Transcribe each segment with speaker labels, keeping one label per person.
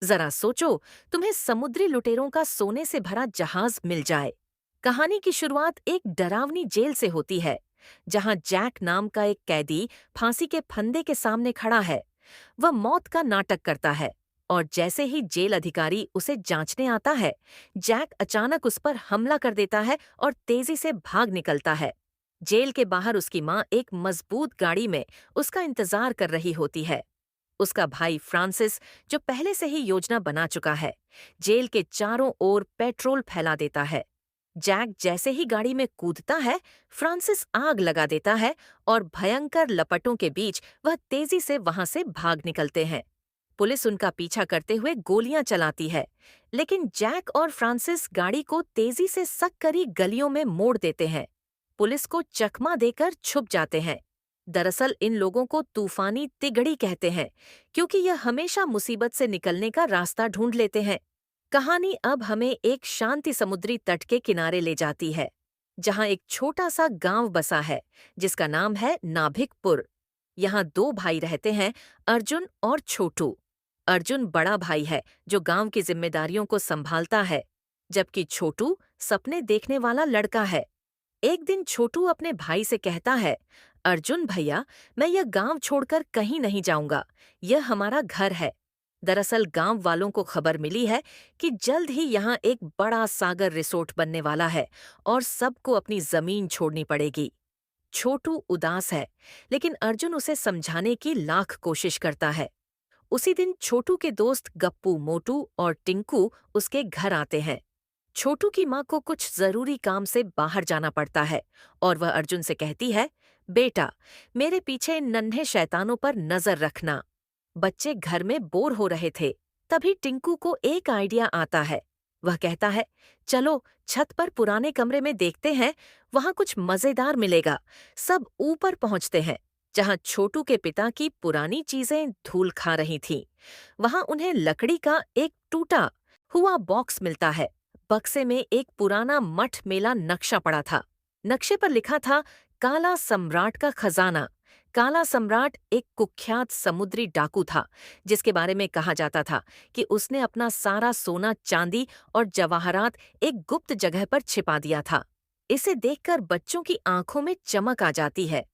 Speaker 1: जरा सोचो, तुम्हें समुद्री लुटेरों का सोने से भरा जहाज मिल जाए। कहानी की शुरुआत एक डरावनी जेल से होती है, जहां जैक नाम का एक कैदी फांसी के फंदे के सामने खड़ा है। वह मौत का नाटक करता है, और जैसे ही जेल अधिकारी उसे जांचने आता है, जैक अचानक उस पर हमला कर देता है और तेजी से भाग निकलता है। जेल के बाहर उसकी माँ एक मजबूत गाड़ी में उसका इंतजार कर रही होती है। उसका भाई फ्रांसिस, जो पहले से ही योजना बना चुका है, जेल के चारों ओर पेट्रोल फैला देता है। जैक जैसे ही गाड़ी में कूदता है, फ्रांसिस आग लगा देता है और भयंकर लपटों के बीच वह तेजी से वहां से भाग निकलते हैं। पुलिस उनका पीछा करते हुए गोलियां चलाती है, लेकिन जैक और फ्रांसिस गाड़ी को तेजी से सक्करी गलियों में मोड़ देते हैं। पुलिस को चकमा देकर छुप जाते हैं। दरअसल इन लोगों को तूफानी तिगड़ी कहते हैं, क्योंकि यह हमेशा मुसीबत से निकलने का रास्ता ढूंढ लेते हैं। कहानी अब हमें एक शांति समुद्री तट के किनारे ले जाती है, जहां एक छोटा सा गांव बसा है, जिसका नाम है नाभिकपुर। यहाँ दो भाई रहते हैं, अर्जुन और छोटू। अर्जुन बड़ा भाई है, जो गांव की जिम्मेदारियों को संभालता है, जबकि छोटू सपने देखने वाला लड़का है। एक दिन छोटू अपने भाई से कहता है, अर्जुन भैया, मैं यह गांव छोड़कर कहीं नहीं जाऊंगा। यह हमारा घर है। दरअसल गांव वालों को खबर मिली है कि जल्द ही यहाँ एक बड़ा सागर रिसोर्ट बनने वाला है और सबको अपनी जमीन छोड़नी पड़ेगी। छोटू उदास है, लेकिन अर्जुन उसे समझाने की लाख कोशिश करता है। उसी दिन छोटू के दोस्त गप्पू, मोटू और टिंकू उसके घर आते हैं। छोटू की माँ को कुछ जरूरी काम से बाहर जाना पड़ता है, और वह अर्जुन से कहती है, बेटा, मेरे पीछे इन नन्हे शैतानों पर नजर रखना। बच्चे घर में बोर हो रहे थे। तभी टिंकू को एक आइडिया आता है। वह कहता है, चलो छत पर पुराने कमरे में देखते हैं, वहां कुछ मजेदार मिलेगा। सब ऊपर पहुंचते हैं, जहां छोटू के पिता की पुरानी चीजें धूल खा रही थीं। वहां उन्हें लकड़ी का एक टूटा हुआ बॉक्स मिलता है। बक्से में एक पुराना मठ मेला नक्शा पड़ा था। नक्शे पर लिखा था, काला सम्राट का खजाना। काला सम्राट एक कुख्यात समुद्री डाकू था, जिसके बारे में कहा जाता था कि उसने अपना सारा सोना, चांदी और जवाहरात एक गुप्त जगह पर छिपा दिया था। इसे देखकर बच्चों की आंखों में चमक आ जाती है।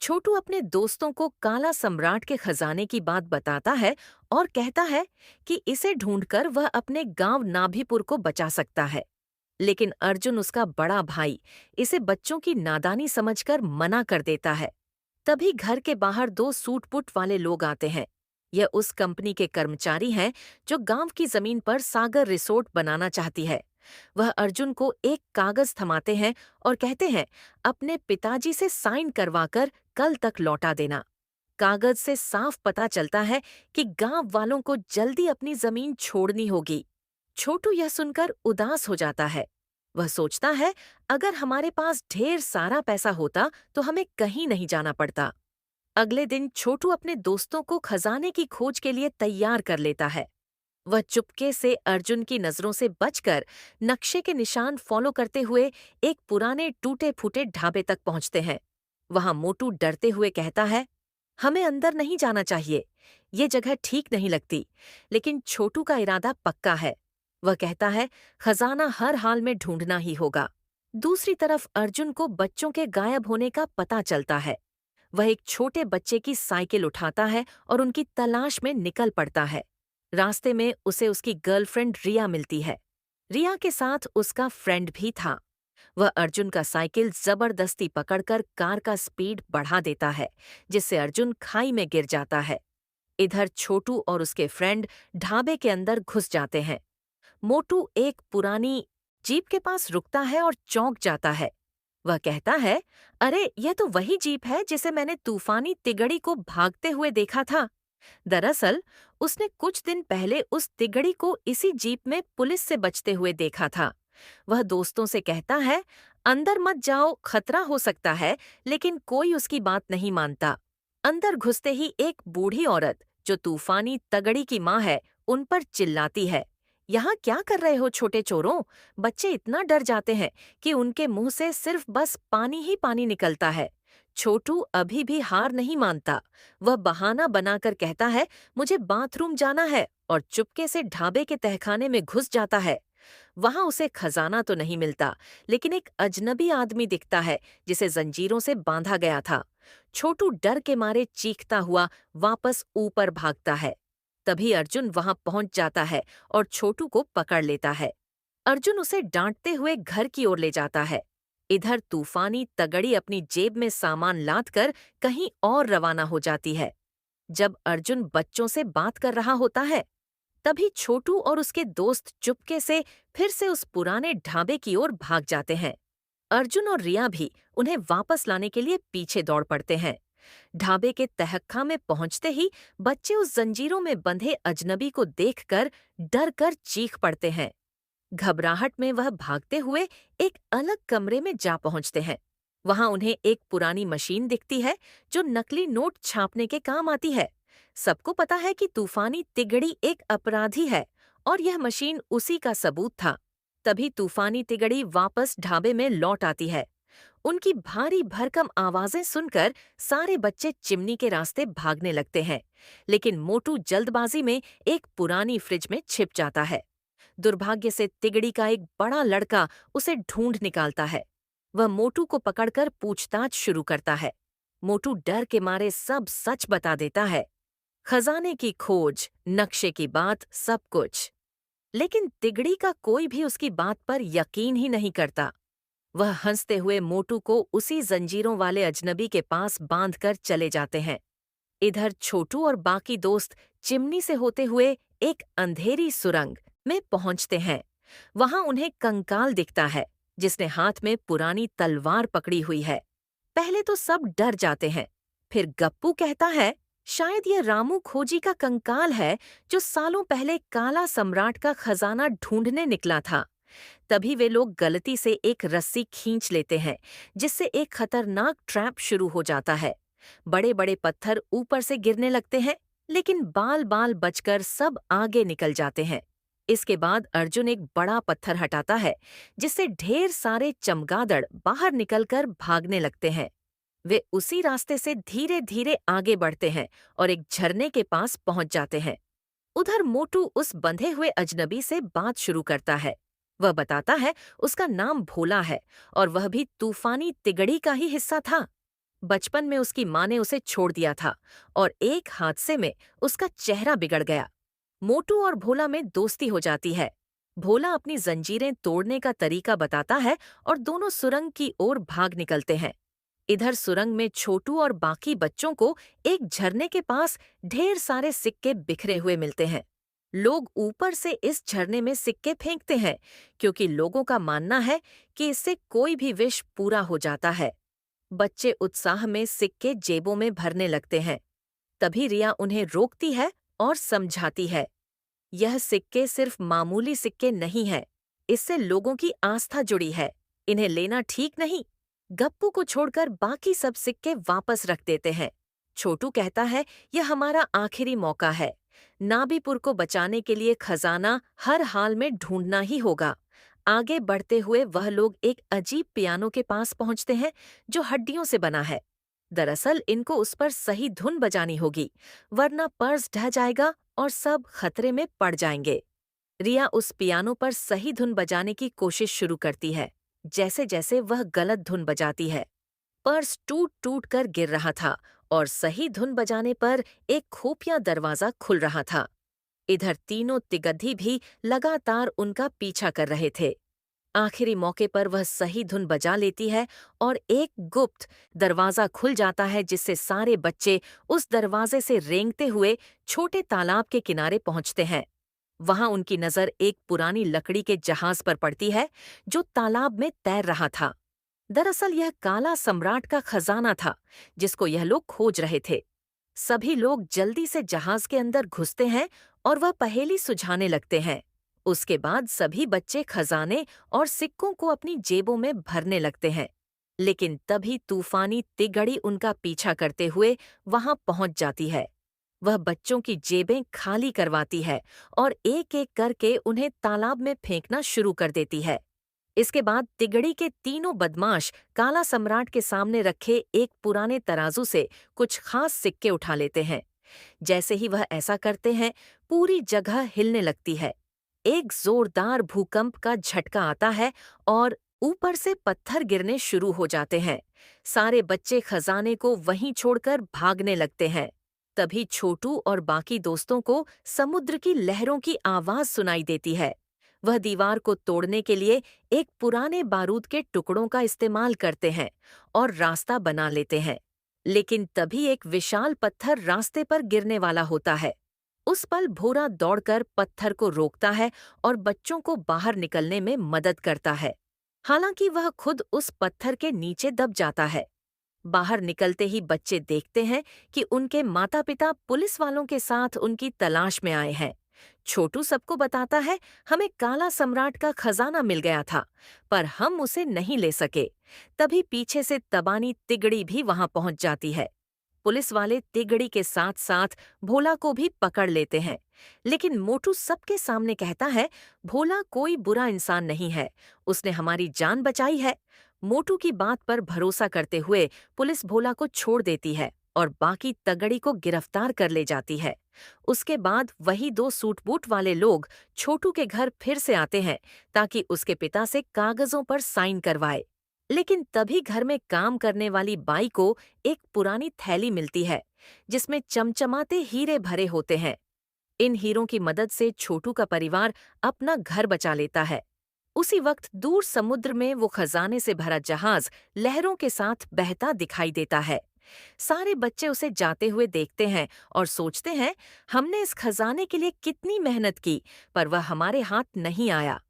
Speaker 1: छोटू अपने दोस्तों को काला सम्राट के खजाने की बात बताता है और कहता है कि इसे ढूंढकर वह अपने गांव नाभीपुर को बचा सकता है। लेकिन अर्जुन, उसका बड़ा भाई, इसे बच्चों की नादानी समझकर मना कर देता है। तभी घर के बाहर दो सूट-बूट वाले लोग आते हैं। यह उस कंपनी के कर्मचारी हैं जो गांव की जमीन पर सागर रिसोर्ट बनाना चाहती है। वह अर्जुन को एक कागज थमाते हैं और कहते हैं, अपने पिताजी से साइन करवाकर कल तक लौटा देना। कागज से साफ पता चलता है कि गांव वालों को जल्दी अपनी जमीन छोड़नी होगी। छोटू यह सुनकर उदास हो जाता है। वह सोचता है, अगर हमारे पास ढेर सारा पैसा होता तो हमें कहीं नहीं जाना पड़ता। अगले दिन छोटू अपने दोस्तों को खजाने की खोज के लिए तैयार कर लेता है। वह चुपके से अर्जुन की नजरों से बचकर नक्शे के निशान फॉलो करते हुए एक पुराने टूटे-फूटे ढाबे तक पहुंचते हैं। वहां मोटू डरते हुए कहता है, हमें अंदर नहीं जाना चाहिए। ये जगह ठीक नहीं लगती। लेकिन छोटू का इरादा पक्का है। वह कहता है, खजाना हर हाल में ढूंढना ही होगा। दूसरी तरफ अर्जुन को बच्चों के गायब होने का पता चलता है। वह एक छोटे बच्चे की साइकिल उठाता है और उनकी तलाश में निकल पड़ता है। रास्ते में उसे उसकी गर्लफ्रेंड रिया मिलती है। रिया के साथ उसका फ्रेंड भी था। वह अर्जुन का साइकिल जबरदस्ती पकड़कर कार का स्पीड बढ़ा देता है, जिससे अर्जुन खाई में गिर जाता है। इधर छोटू और उसके फ्रेंड ढाबे के अंदर घुस जाते हैं। मोटू एक पुरानी जीप के पास रुकता है और चौंक जाता है। वह कहता है, अरे यह तो वही जीप है जिसे मैंने तूफानी तिगड़ी को भागते हुए देखा था। दरअसल उसने कुछ दिन पहले उस तिगड़ी को इसी जीप में पुलिस से बचते हुए देखा था। वह दोस्तों से कहता है, अंदर मत जाओ, खतरा हो सकता है, लेकिन कोई उसकी बात नहीं मानता। अंदर घुसते ही एक बूढ़ी औरत, जो तूफानी तगड़ी की माँ है, उन पर चिल्लाती है, यहाँ क्या कर रहे हो छोटे चोरों? बच्चे इतना डर जाते हैं कि उनके मुंह से सिर्फ बस पानी ही पानी निकलता है। छोटू अभी भी हार नहीं मानता। वह बहाना बनाकर कहता है, मुझे बाथरूम जाना है, और चुपके से ढाबे के तहखाने में घुस जाता है। वहां उसे खजाना तो नहीं मिलता, लेकिन एक अजनबी आदमी दिखता है जिसे जंजीरों से बांधा गया था। छोटू डर के मारे चीखता हुआ वापस ऊपर भागता है। तभी अर्जुन वहां पहुंच जाता है और छोटू को पकड़ लेता है। अर्जुन उसे डांटते हुए घर की ओर ले जाता है। इधर तूफानी तगड़ी अपनी जेब में सामान लाद कर कहीं और रवाना हो जाती है। जब अर्जुन बच्चों से बात कर रहा होता है, तभी छोटू और उसके दोस्त चुपके से फिर से उस पुराने ढाबे की ओर भाग जाते हैं। अर्जुन और रिया भी उन्हें वापस लाने के लिए पीछे दौड़ पड़ते हैं। ढाबे के तहख्खा में पहुंचते ही बच्चे उस जंजीरों में बंधे अजनबी को देखकर डर कर चीख पड़ते हैं। घबराहट में वह भागते हुए एक अलग कमरे में जा पहुंचते हैं। वहां उन्हें एक पुरानी मशीन दिखती है जो नकली नोट छापने के काम आती है। सबको पता है कि तूफानी तिगड़ी एक अपराधी है और यह मशीन उसी का सबूत था। तभी तूफानी तिगड़ी वापस ढाबे में लौट आती है। उनकी भारी भरकम आवाजें सुनकर सारे बच्चे चिमनी के रास्ते भागने लगते हैं, लेकिन मोटू जल्दबाजी में एक पुरानी फ्रिज में छिप जाता है। दुर्भाग्य से तिगड़ी का एक बड़ा लड़का उसे ढूंढ निकालता है। वह मोटू को पकड़कर पूछताछ शुरू करता है। मोटू डर के मारे सब सच बता देता है। खजाने की खोज, नक्शे की बात, सब कुछ। लेकिन तिगड़ी का कोई भी उसकी बात पर यकीन ही नहीं करता। वह हंसते हुए मोटू को उसी जंजीरों वाले अजनबी के पास बांधकर चले जाते हैं। इधर छोटू और बाकी दोस्त चिमनी से होते हुए एक अंधेरी सुरंग में पहुंचते हैं। वहां उन्हें कंकाल दिखता है जिसने हाथ में पुरानी तलवार पकड़ी हुई है। पहले तो सब डर जाते हैं। फिर गप्पू कहता है, शायद यह रामू खोजी का कंकाल है जो सालों पहले काला सम्राट का खजाना ढूंढने निकला था। तभी वे लोग गलती से एक रस्सी खींच लेते हैं, जिससे एक खतरनाक ट्रैप शुरू हो जाता है। बड़े बड़े पत्थर ऊपर से गिरने लगते हैं, लेकिन बाल बाल बचकर सब आगे निकल जाते हैं। इसके बाद अर्जुन एक बड़ा पत्थर हटाता है, जिससे ढेर सारे चमगादड़ बाहर निकलकर भागने लगते हैं। वे उसी रास्ते से धीरे धीरे आगे बढ़ते हैं और एक झरने के पास पहुंच जाते हैं। उधर मोटू उस बंधे हुए अजनबी से बात शुरू करता है। वह बताता है उसका नाम भोला है और वह भी तूफानी तिगड़ी का ही हिस्सा था। बचपन में उसकी माँ ने उसे छोड़ दिया था और एक हादसे में उसका चेहरा बिगड़ गया। मोटू और भोला में दोस्ती हो जाती है। भोला अपनी जंजीरें तोड़ने का तरीका बताता है और दोनों सुरंग की ओर भाग निकलते हैं। इधर सुरंग में छोटू और बाकी बच्चों को एक झरने के पास ढेर सारे सिक्के बिखरे हुए मिलते हैं। लोग ऊपर से इस झरने में सिक्के फेंकते हैं, क्योंकि लोगों का मानना है कि इससे कोई भी विश पूरा हो जाता है। बच्चे उत्साह में सिक्के जेबों में भरने लगते हैं। तभी रिया उन्हें रोकती है और समझाती है, यह सिक्के सिर्फ मामूली सिक्के नहीं हैं। इससे लोगों की आस्था जुड़ी है। इन्हें लेना ठीक नहीं। गप्पू को छोड़कर बाकी सब सिक्के वापस रख देते हैं। छोटू कहता है, यह हमारा आखिरी मौका है। नाबीपुर को बचाने के लिए खजाना हर हाल में ढूंढना ही होगा। आगे बढ़ते हुए वह लोग एक अजीब पियानो के पास पहुंचते हैं जो हड्डियों से बना है। दरअसल इनको उस पर सही धुन बजानी होगी, वरना पर्स ढह जाएगा और सब खतरे में पड़ जाएंगे। रिया उस पियानो पर सही धुन बजाने की कोशिश शुरू करती है। जैसे जैसे वह गलत धुन बजाती है, पर्स टूट टूट कर गिर रहा था और सही धुन बजाने पर एक खुफिया दरवाजा खुल रहा था। इधर तीनों तिगद्दी भी लगातार उनका पीछा कर रहे थे। आखिरी मौके पर वह सही धुन बजा लेती है और एक गुप्त दरवाजा खुल जाता है, जिससे सारे बच्चे उस दरवाजे से रेंगते हुए छोटे तालाब के किनारे पहुंचते हैं। वहां उनकी नजर एक पुरानी लकड़ी के जहाज पर पड़ती है जो तालाब में तैर रहा था। दरअसल यह काला सम्राट का खजाना था जिसको यह लोग खोज रहे थे। सभी लोग जल्दी से जहाज के अंदर घुसते हैं और वह पहेली सुझाने लगते हैं। उसके बाद सभी बच्चे खजाने और सिक्कों को अपनी जेबों में भरने लगते हैं। लेकिन तभी तूफानी तिगड़ी उनका पीछा करते हुए वहां पहुंच जाती है। वह बच्चों की जेबें खाली करवाती है और एक एक करके उन्हें तालाब में फेंकना शुरू कर देती है। इसके बाद तिगड़ी के तीनों बदमाश काला सम्राट के सामने रखे एक पुराने तराजू से कुछ खास सिक्के उठा लेते हैं। जैसे ही वह ऐसा करते हैं, पूरी जगह हिलने लगती है। एक जोरदार भूकंप का झटका आता है और ऊपर से पत्थर गिरने शुरू हो जाते हैं। सारे बच्चे खजाने को वहीं छोड़कर भागने लगते हैं। तभी छोटू और बाकी दोस्तों को समुद्र की लहरों की आवाज सुनाई देती है। वह दीवार को तोड़ने के लिए एक पुराने बारूद के टुकड़ों का इस्तेमाल करते हैं और रास्ता बना लेते हैं। लेकिन तभी एक विशाल पत्थर रास्ते पर गिरने वाला होता है। उस पल भोरा दौड़कर पत्थर को रोकता है और बच्चों को बाहर निकलने में मदद करता है। हालांकि वह खुद उस पत्थर के नीचे दब जाता है। बाहर निकलते ही बच्चे देखते हैं कि उनके माता-पिता पुलिस वालों के साथ उनकी तलाश में आए हैं। छोटू सबको बताता है, हमें काला सम्राट का खजाना मिल गया था, पर हम उसे नहीं ले सके। तभी पीछे से तबानी तिगड़ी भी वहां पहुंच जाती है। पुलिस वाले तिगड़ी के साथ साथ भोला को भी पकड़ लेते हैं। लेकिन मोटू सबके सामने कहता है, भोला कोई बुरा इंसान नहीं है, उसने हमारी जान बचाई है। मोटू की बात पर भरोसा करते हुए पुलिस भोला को छोड़ देती है और बाकी तगड़ी को गिरफ्तार कर ले जाती है। उसके बाद वही दो सूट बूट वाले लोग छोटू के घर फिर से आते हैं ताकि उसके पिता से कागजों पर साइन करवाए। लेकिन तभी घर में काम करने वाली बाई को एक पुरानी थैली मिलती है जिसमें चमचमाते हीरे भरे होते हैं। इन हीरों की मदद से छोटू का परिवार अपना घर बचा लेता है। उसी वक्त दूर समुद्र में वो खजाने से भरा जहाज लहरों के साथ बहता दिखाई देता है। सारे बच्चे उसे जाते हुए देखते हैं और सोचते हैं, हमने इस खजाने के लिए कितनी मेहनत की, पर वह हमारे हाथ नहीं आया।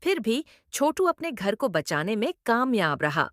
Speaker 1: फिर भी छोटू अपने घर को बचाने में कामयाब रहा